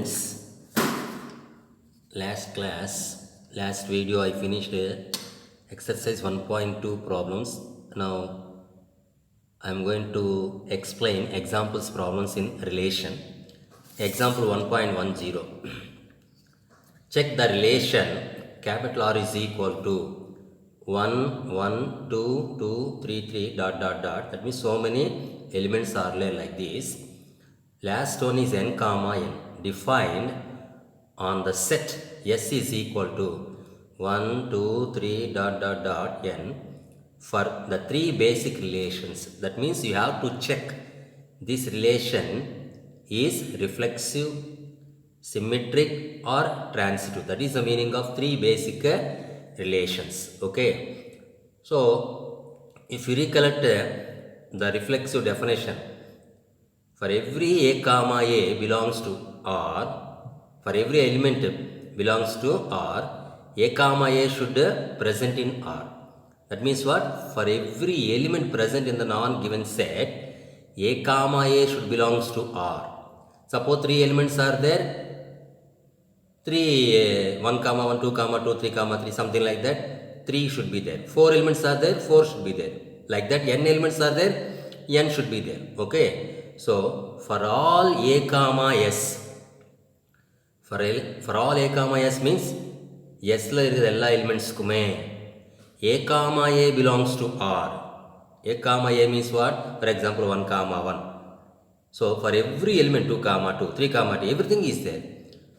students, last video I finished exercise 1.2 problems. Now I am going to explain examples problems in relation. Example 1.10. Check the relation capital R is equal to 1, 1, 2, 2, 3, 3, dot, dot, dot. That means so many elements are like this. Last one is n comma n, defined on the set S is equal to 1, 2, 3, dot, dot, dot, n for the three basic relations. That means you have to check this relation is reflexive, symmetric or transitive. That is the meaning of three basic relations. Okay. So, if you recollect the reflexive definition, for every a comma a belongs to R, for every element belongs to R, a comma a should present in R. That means what? For every element present in the non-given set, a comma a should belongs to R. Suppose three elements are there, 1 comma 1, 2 comma 2, 3 comma 3, something like that, 3 should be there. 4 elements are there, 4 should be there. Like that, n elements are there, n should be there. Okay. So, for all a comma s, for all a comma s means s la irukra ella elements kume a comma a belongs to R. A comma a means what? For example, 1 comma 1. So, for every element 2 comma 2, 3 comma 2, everything is there.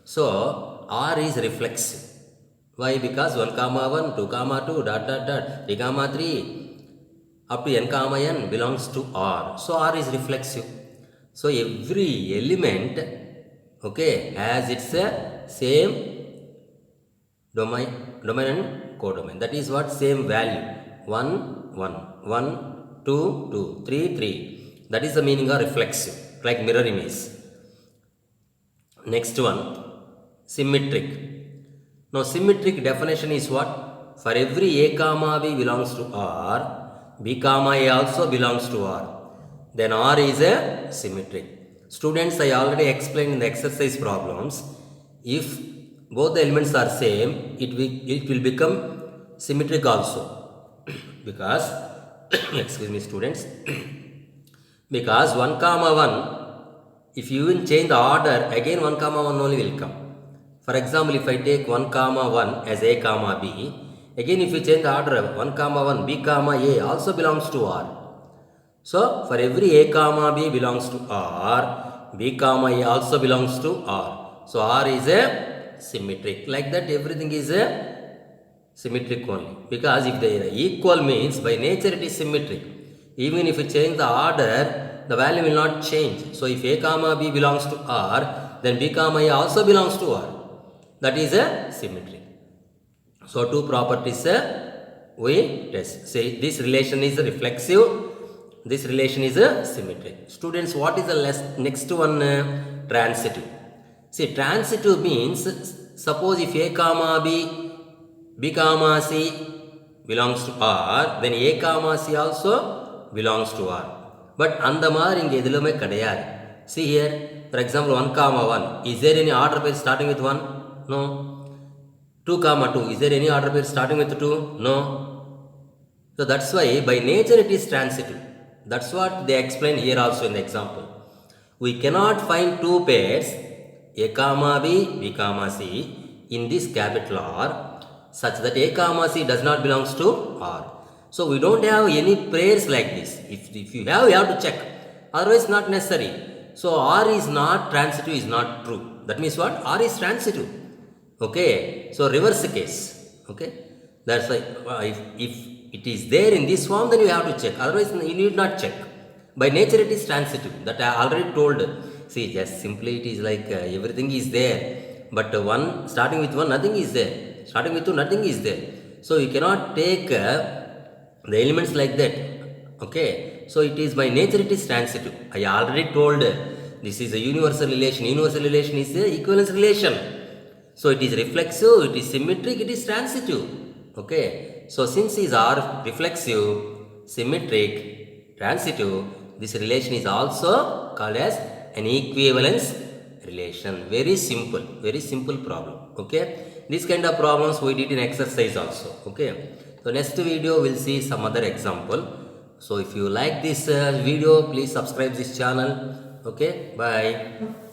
So, R is reflexive. Why? Because 1 comma 1, 2 comma 2, dot, dot, dot, 3 comma 3, up to n comma n belongs to R. So, R is reflexive. So, every element, okay, has its same domain and codomain. That is what? Same value. 1, 1, 1, 2, 2, 3, 3. That is the meaning of reflexive, like mirror image. Next one, symmetric. Now, symmetric definition is what? For every a comma b belongs to R, b comma a also belongs to R. Then R is a symmetric. Students, I already explained in the exercise problems, if both the elements are same, it will become symmetric also. Because, excuse me students, because 1 comma 1, if you even change the order, again 1 comma 1 only will come. For example, if I take 1 comma 1 as a comma b, again if you change the order, 1 comma 1, b comma a also belongs to R. So, for every a comma b belongs to R, b comma a also belongs to R. So, R is a symmetric. Like that, everything is a symmetric only. Because if they are equal means, by nature it is symmetric. Even if you change the order, the value will not change. So, if a comma b belongs to R, then b comma a also belongs to R. That is a symmetry. So, two properties we test. Say this relation is reflexive, this relation is symmetric. Students, what is the next one? Transitive. See, transitive means, suppose if a comma b, b comma c belongs to R, then a comma c also belongs to R. But அந்த மாதிரி இங்கே எதுலுமே கிடையாது. See here, for example, 1 comma 1, is there any order pair starting with 1? No. 2 comma 2, is there any order pair starting with 2? No. So that's why by nature it is transitive. That's what they explain here also in the example. We cannot find two pairs a comma b, b comma c in this capital R such that a comma c does not belongs to R. So we don't have any pairs like this. If you have, you have to check. Otherwise not necessary. So R is not transitive, is not true. That means what? R is transitive. Okay. So reverse case. Okay. That's why if it is there in this form, then you have to check. Otherwise you need not check. By nature it is transitive. That I already told. See, just simply it is like everything is there. But one starting with 1, nothing is there. Starting with 2, nothing is there. So you cannot take the elements like that. Okay. So it is by nature it is transitive. I already told this is a universal relation. Universal relation is a equivalence relation. So it is reflexive, it is symmetric, it is transitive. Okay. So since these are reflexive, symmetric, transitive, this relation is also called as an equivalence relation. Very simple problem. Okay, this kind of problems we did in exercise also. Okay, so next video we'll see some other example. So if you like this video, please subscribe this channel. Okay, bye.